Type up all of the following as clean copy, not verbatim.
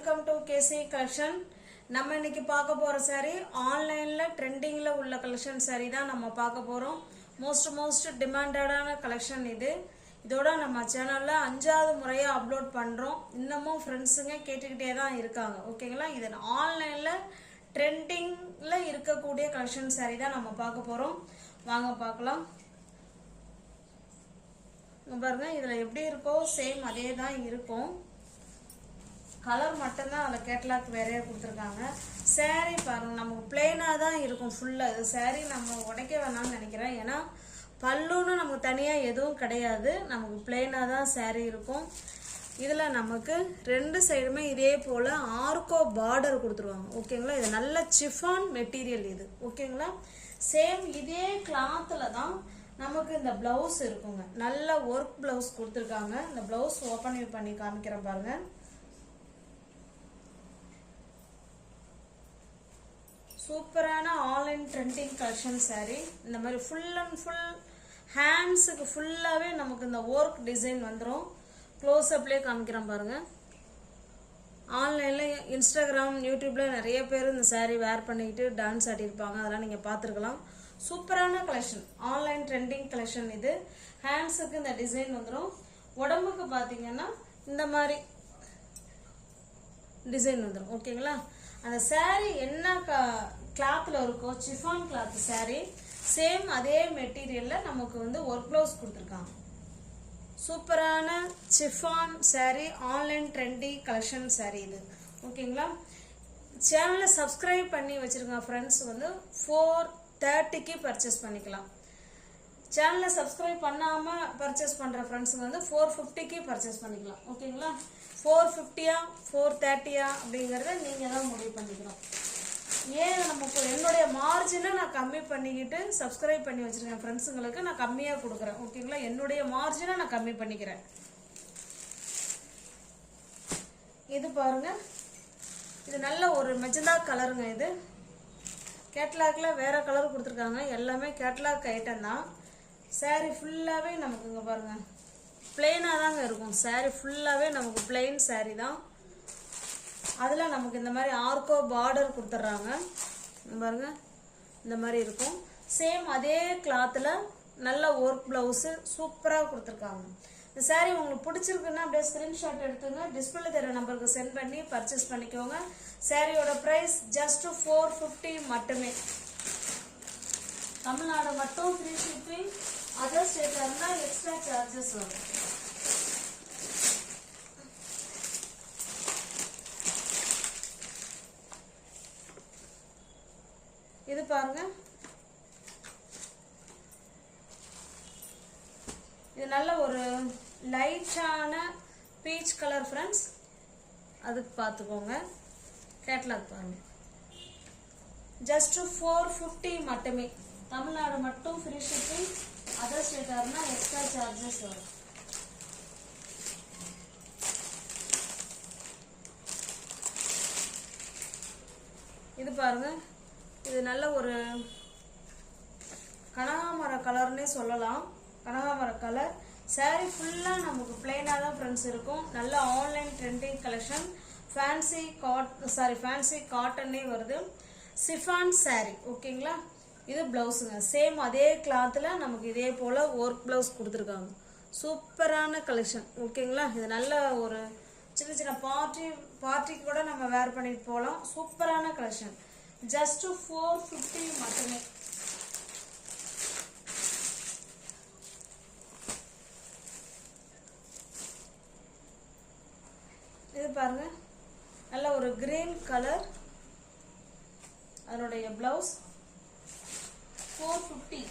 Welcome to KC collection. நம்ம இன்னைக்கு பார்க்க போற சாரி ஆன்லைன்ல ட்ரெண்டிங்ல உள்ள கலெக்ஷன் சாரி தான் நம்ம பார்க்க போறோம். மோஸ்ட் டிமாண்டடான கலெக்ஷன் இது. இதோட நம்ம சேனல்ல 5வது முறையா அப்லோட் பண்றோம். இன்னமும் ஃப்ரெண்ட்ஸுங்க கேட்டுக்கிட்டே தான் இருக்காங்க. ஓகேங்களா? இது ஆன்லைன்ல ட்ரெண்டிங்ல இருக்கக்கூடிய கலெக்ஷன் சாரி தான் நம்ம பார்க்க போறோம். வாங்க பார்க்கலாம். பாருங்க, இதுல எப்படி இருக்கோ சேம் அதே தான் இருக்கும். கலர் மட்டும்தான் அதில் கேட்லாக் வேறையாக கொடுத்துருக்காங்க. சேரீ பாருங்க, நமக்கு பிளெயினாக தான் இருக்கும் ஃபுல்லாக. இது சேரீ நம்ம உடைக்க வேணாம்னு நினைக்கிறேன். ஏன்னா பல்லுன்னு நமக்கு தனியாக எதுவும் கிடையாது, நமக்கு பிளெயினாக தான் சேரீ இருக்கும். இதில் நமக்கு ரெண்டு சைடுமே இதே போல் ஆர்கோ பார்டர் கொடுத்துருவாங்க. ஓகேங்களா? இது நல்ல சிஃபான் மெட்டீரியல் இது. ஓகேங்களா? சேம் இதே கிளாத்தில் தான் நமக்கு இந்த பிளவுஸ் இருக்குங்க. நல்ல ஒர்க் பிளவுஸ் கொடுத்துருக்காங்க. இந்த பிளவுஸ் ஓப்பன் பண்ணி காமிக்கிறேன் பாருங்க. சூப்பரான ஆன்லைன் ட்ரெண்டிங் கலெக்ஷன் சாரி. இந்த மாதிரி ஃபுல் அண்ட் ஃபுல் ஹேண்ட்ஸுக்கு ஃபுல்லாகவே நமக்கு இந்த ஒர்க் டிசைன் வந்துடும். க்ளோஸ்அப்லேயே காமிக்கிறேன் பாருங்க. ஆன்லைனில் இன்ஸ்டாகிராம் யூடியூப்ல நிறைய பேர் இந்த சாரீ வேர் பண்ணிக்கிட்டு டான்ஸ் ஆடிருப்பாங்க. அதெல்லாம் நீங்கள் பார்த்துருக்கலாம். சூப்பரான கலெக்ஷன், ஆன்லைன் ட்ரெண்டிங் கலெக்ஷன் இது. ஹேண்ட்ஸுக்கு இந்த டிசைன் வந்துடும். உடம்புக்கு பார்த்தீங்கன்னா இந்த மாதிரி டிசைன் வந்துடும். ஓகேங்களா? அந்த சாரீ என்ன கிளாத்தில் இருக்கோ, சிஃபான் கிளாத் சாரீ, சேம் அதே மெட்டீரியலில் நமக்கு வந்து ஒர்க் ப்ளவுஸ் கொடுத்துருக்காங்க. சூப்பரான chiffon sari, online trendy collection sari இது. ஓகேங்களா? சேனலை சப்ஸ்கிரைப் பண்ணி வச்சுருங்க ஃப்ரெண்ட்ஸ். வந்து 430க்கு பர்ச்சேஸ் பண்ணிக்கலாம். சேனலை சப்ஸ்கிரைப் பண்ணாமல் பர்ச்சேஸ் பண்ணுற ஃப்ரெண்ட்ஸுங்க வந்து 450க்கு பர்ச்சேஸ் பண்ணிக்கலாம். ஓகேங்களா? 450யா 430யா அப்படிங்கிறத நீங்கள் தான் முடிவு பண்ணிக்கணும். ஏன் நமக்கு என்னுடைய மார்ஜினை நான் கம்மி பண்ணிக்கிட்டு சப்ஸ்கிரைப் பண்ணி வச்சுருக்கேன் ஃப்ரெண்ட்ஸுங்களுக்கு நான் கம்மியாக கொடுக்குறேன். ஓகேங்களா? என்னுடைய மார்ஜினை நான் கம்மி பண்ணிக்கிறேன். இது பாருங்க, இது நல்ல ஒரு மெஜந்தா கலருங்க. இது கேட்லாக்ல வேற கலர் கொடுத்துருக்காங்க. எல்லாமே கேட்லாக் ஐட்டம் தான். சாரீ ஃபுல்லாகவே நமக்கு இங்கே பாருங்க பிளெயினாக தாங்க இருக்கும். சாரீ ஃபுல்லாகவே நமக்கு பிளெயின் சாரீ தான். அதில் நமக்கு இந்த மாதிரி ஆர்கோ பார்டர் கொடுத்துட்றாங்க பாருங்க. இந்த மாதிரி இருக்கும். சேம் அதே கிளாத்தில் நல்ல ஒர்க் ப்ளவுஸு சூப்பராக கொடுத்துருக்காங்க. இந்த சாரீ உங்களுக்கு பிடிச்சிருக்குன்னா அப்படியே ஸ்க்ரீன்ஷாட் எடுத்துங்க. டிஸ்பிளே தர நம்பருக்கு சென்ட் பண்ணி பர்ச்சேஸ் பண்ணிக்கோங்க. சாரியோட ப்ரைஸ் ஜஸ்ட் 450 மட்டுமே. தமிழ்நாடு மட்டும் ஃப்ரீ ஷிப்பிங். அதர் ஸ்டேட்ல இருந்தால் எக்ஸ்ட்ரா சார்ஜஸ் வரும். இது பாருங்க, இது நல்ல ஒரு லைட்டான பீச் கலர் ஃப்ரெண்ட்ஸ். அதுக்கு பார்த்துக்கோங்க. கேட்லாக் பாருங்க. ஜஸ்ட் 450 மட்டுமே. தமிழ்நாடு மட்டும் ஃப்ரீ ஷிப்பிங். அதர் ஸ்டேட்டாக இருந்தால் எக்ஸ்ட்ரா சார்ஜஸ் வரும். இது பாருங்க, இது நல்ல ஒரு கனகாமர கலர்னே சொல்லலாம். கனகாமர கலர் சாரீ ஃபுல்லாக நமக்கு பிளெயினாக தான் ஃப்ரெண்ட்ஸ் இருக்கும். நல்ல ஆன்லைன் ட்ரெண்டிங் கலெக்ஷன். ஃபேன்சி காட்டன்னே வருது. சிஃபான் சாரீ. ஓகேங்களா? இது பிளவுஸுங்க. சேம் அதே கிளாத்தில் நமக்கு இதே போல் ஒர்க் பிளவுஸ் கொடுத்துருக்காங்க. சூப்பரான கலெக்ஷன். ஓகேங்களா? இது நல்ல ஒரு சின்ன சின்ன பார்ட்டிக்கு கூட நம்ம வேர் பண்ணிட்டு போகலாம். சூப்பரான கலெக்ஷன். ஜஸ்ட் 450 மட்டுமே. இது பாருங்க, நல்ல ஒரு கிரீன் கலர். அதனுடைய பிளவுஸ் 450.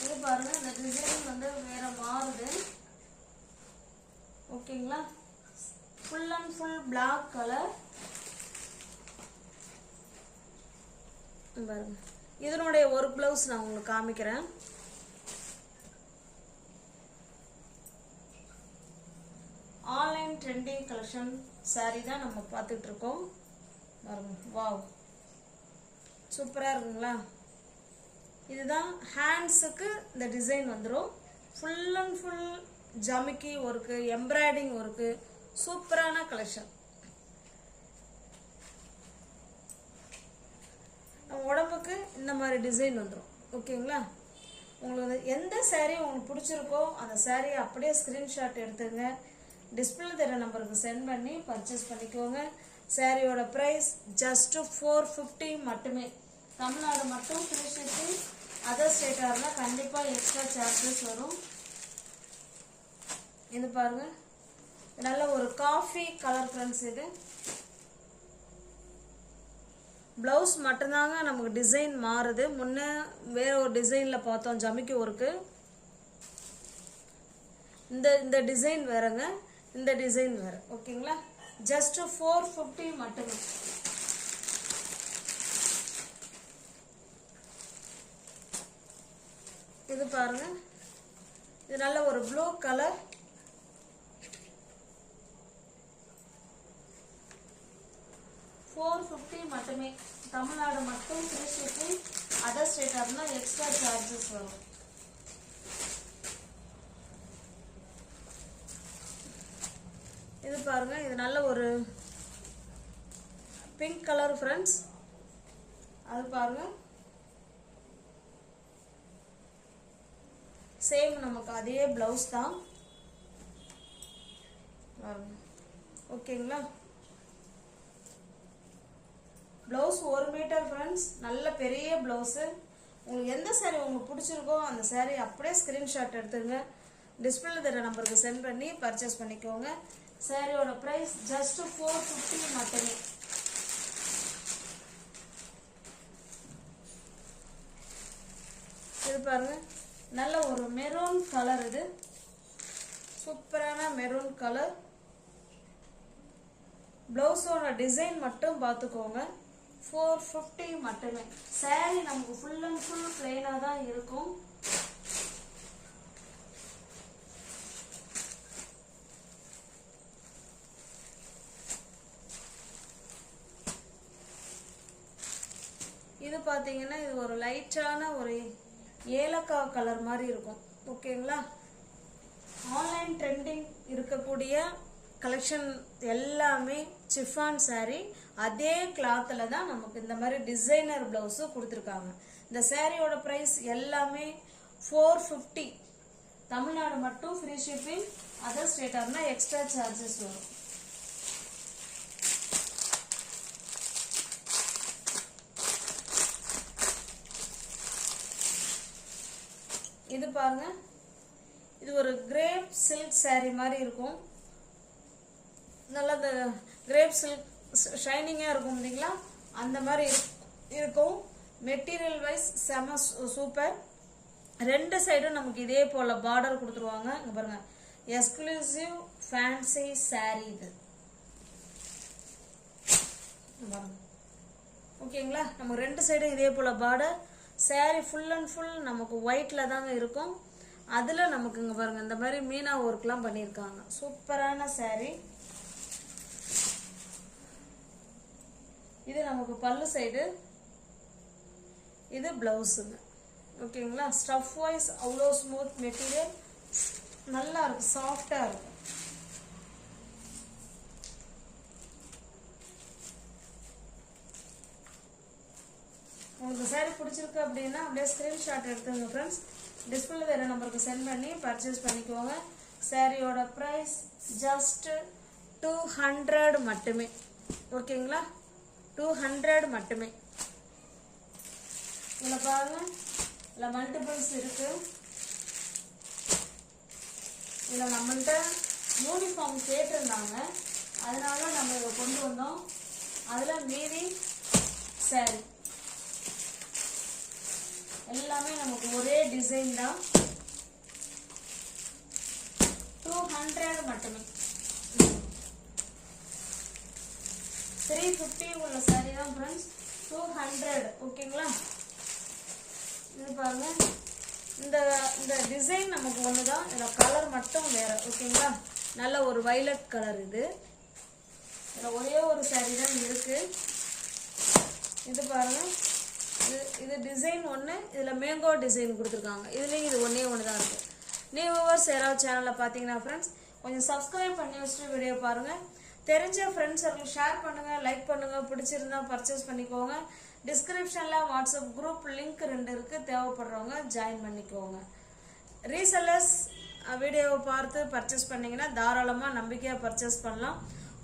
இது பாருங்க, இந்த டிசைன் வந்து வேற மாறுது. ஓகேங்களா? Full and full black colour பாருங்க. இதனுடைய ஒரு பிளவுஸ் நான் உங்களுக்கு காமிக்கிறேன். ஆன்லைன் ட்ரெண்டிங் கலெக்ஷன் சாரி தான் நம்ம பார்த்துட்டு இருக்கோம். பாருங்க, வாவ் சூப்பராக இருக்குங்களா? இதுதான் ஹேண்ட்ஸுக்கு இந்த டிசைன் வந்துடும். ஃபுல் அண்ட் ஃபுல் ஜமிக்கி ஒர்க்கு, எம்ப்ராய்டிங் ஒர்க்கு, சூப்பரான கலெக்ஷன். நம்ம உடம்புக்கு இந்த மாதிரி டிசைன் வந்துடும். ஓகேங்களா? உங்களுக்கு எந்த saree உங்களுக்கு பிடிச்சிருக்கோ அந்த சாரியை அப்படியே ஸ்க்ரீன்ஷாட் எடுத்துங்க. டிஸ்பிளே தர நம்பருக்கு சென்ட் பண்ணி பர்ச்சேஸ் பண்ணிக்கோங்க. சாரியோட ப்ரைஸ் ஜஸ்ட் 450 மட்டுமே. தமிழ்நாடு மட்டும் ஃப்ரீ ஷிப்பிங். அதர் ஸ்டேட்டாக இருந்தால் கண்டிப்பாக எக்ஸ்ட்ரா சார்ஜஸ் வரும். இது பாருங்க, நல்ல ஒரு காஃபி கலர் ஃப்ரெண்ட்ஸ். இது ப்ளவுஸ் மட்டும்தாங்க நமக்கு டிசைன் மாறுது. முன்னே வேற ஒரு டிசைனில் பார்த்தோம் ஜமிக்கி ஒர்க்கு. இந்த டிசைன் வேறங்க, இந்த டிசைன் வேற. ஓகேங்களா? ஜஸ்ட் 450 மட்டுமே. இது பாருங்க, இது நல்ல ஒரு ப்ளூ கலர். $450 மட்டுமே. தமிழ்நாடு மட்டும் ஃப்ரீ ஷிப்பிங். அதர் ஸ்டேட்டாக இருந்தால் எக்ஸ்ட்ரா சார்ஜஸ் வரும். இது பாருங்க, இது நல்ல ஒரு பிங்க் கலர் ஃப்ரெண்ட்ஸ். அது பாருங்க, சேம் நமக்கு அதே பிளவுஸ் தான். ஓகேங்களா? Blouse 1 metre friends. நல்ல பெரிய ப்ளவுஸு. உங்களுக்கு எந்த சாரீ உங்களுக்கு பிடிச்சிருக்கோ அந்த சாரீ அப்படியே ஸ்க்ரீன்ஷாட் எடுத்துங்க. டிஸ்பிளே தர நம்பருக்கு சென்ட் பண்ணி பர்ச்சேஸ் பண்ணிக்கோங்க. சாரியோட ப்ரைஸ் ஜஸ்ட் 450 மட்டுமே. இது பாருங்க, நல்ல ஒரு மெரூன் கலர். இது சூப்பரான மெரூன் கலர். ப்ளவுஸோட டிசைன் மட்டும் பார்த்துக்கோங்க. 450 மட்டுமே. சாரி நமக்கு ஃபுல் அண்ட் ஃபுல் பிளெயினாக தான் இருக்கும். இது பார்த்தீங்கன்னா இது ஒரு லைட்டான ஒரு ஏலக்காய் கலர் மாதிரி இருக்கும். ஓகேங்களா? ஆன்லைன் ட்ரெண்டிங் இருக்கக்கூடிய கலெக்ஷன் எல்லாமே சிஃபான் சாரீ. அதே கிளாத்தில் தான் நமக்கு இந்த மாதிரி டிசைனர் ப்ளவுஸும் கொடுத்துருக்காங்க. இந்த சாரியோட ப்ரைஸ் எல்லாமே 450. தமிழ்நாடு மட்டும் ஃப்ரீ ஷிப்பிங். அதர் ஸ்டேட்டாக இருந்தால் எக்ஸ்ட்ரா சார்ஜஸ் வரும். இது பாருங்க, இது ஒரு கிரேப் சில்க் சாரீ மாதிரி இருக்கும். நல்லா இந்த கிரேப் சில்க் ஷைனிங்காக இருக்கும் இல்லைங்களா? அந்த மாதிரி இருக்கும். மெட்டீரியல் வைஸ் செம சூப்பர். ரெண்டு சைடும் நமக்கு இதே போல் பார்டர் கொடுத்துருவாங்க. இங்கே பாருங்க, எக்ஸ்க்ளூசிவ் ஃபேன்சி சாரீ இது. ஓகேங்களா? நம்ம ரெண்டு சைடும் இதே போல் border. Sari full and full நமக்கு ஒயிட்டில் தாங்க இருக்கும். அதில் நமக்கு இங்கே பாருங்க இந்த மாதிரி மீனா ஒர்க்லாம் பண்ணியிருக்காங்க. சூப்பரான சாரீ. இது நமக்கு பல்லு சைடு, இது பிளவுஸுங்க. ஓகேங்களா? ஸ்டஃப் வைஸ் அவ்வளோ ஸ்மூத் மெட்டீரியல், நல்லா இருக்கும், சாஃப்டாக இருக்கும். உங்களுக்கு சாரீ பிடிச்சிருக்கு அப்படின்னா அப்படியே ஸ்க்ரீன்ஷாட் எடுத்துங்க ஃப்ரெண்ட்ஸ். டிஸ்பிளே வேறு நம்பருக்கு சென்ட் பண்ணி பர்ச்சேஸ் பண்ணிக்கோங்க. சாரியோட ப்ரைஸ் ஜஸ்ட் 200 மட்டுமே. ஓகேங்களா? 200 மட்டுமே. இதில் பாருங்க, இதில் மல்டிபிள்ஸ் இருக்கு. இதில் நம்மள்கிட்ட யூனிஃபார்ம் கேட்டிருந்தாங்க, அதனால நம்ம இதை கொண்டு வந்தோம். அதில் மீதி சாரி எல்லாமே நமக்கு ஒரே டிசைன் தான். 200 மட்டுமே. 350 உள்ள சாரி தான் ஃப்ரெண்ட்ஸ். 200. ஓகேங்களா? இது பாருங்க, இந்த டிசைன் நமக்கு ஒன்று தான், இதில் கலர் மட்டும் வேற. ஓகேங்களா? நல்ல ஒரு வைலட் கலர். இது இதில் ஒரே ஒரு சாரி தான் இருக்கு. இது பாருங்கள், இது டிசைன் ஒன்று, இதில் மேங்கோ டிசைன் கொடுத்துருக்காங்க. இதுலேயும் இது ஒன்றே ஒன்று தான் இருக்குது. நியூ வியூவர்ஸ் யாராவது சேனலில் பார்த்தீங்கன்னா ஃப்ரெண்ட்ஸ் கொஞ்சம் சப்ஸ்கிரைப் பண்ணி வச்சுட்டு வீடியோ பாருங்கள். தெரிஞ்ச ஃப்ரெண்ட்ஸ் சர்க்கிள் ஷேர் பண்ணுங்கள், லைக் பண்ணுங்கள், பிடிச்சிருந்தா பர்ச்சேஸ் பண்ணிக்கோங்க. டிஸ்கிரிப்ஷனில் வாட்ஸ்அப் குரூப் லிங்க் 2 இருக்குது, தேவைப்படுறவங்க ஜாயின் பண்ணிக்கோங்க. ரீசெல்லர்ஸ் வீடியோவை பார்த்து பர்ச்சேஸ் பண்ணிங்கன்னா தாராளமாக நம்பிக்கையாக பர்ச்சேஸ் பண்ணலாம்.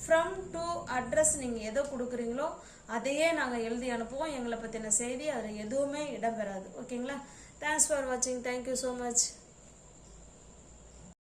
ஃப்ரம் டு அட்ரஸ் நீங்கள் எதோ கொடுக்குறீங்களோ அதையே நாங்கள் எழுதி அனுப்புவோம். எங்களை பற்றின செய்தி அதில் எதுவுமே இடம்பெறாது. ஓகேங்களா? தேங்க்ஸ் ஃபார் வாட்சிங். Thank you so much.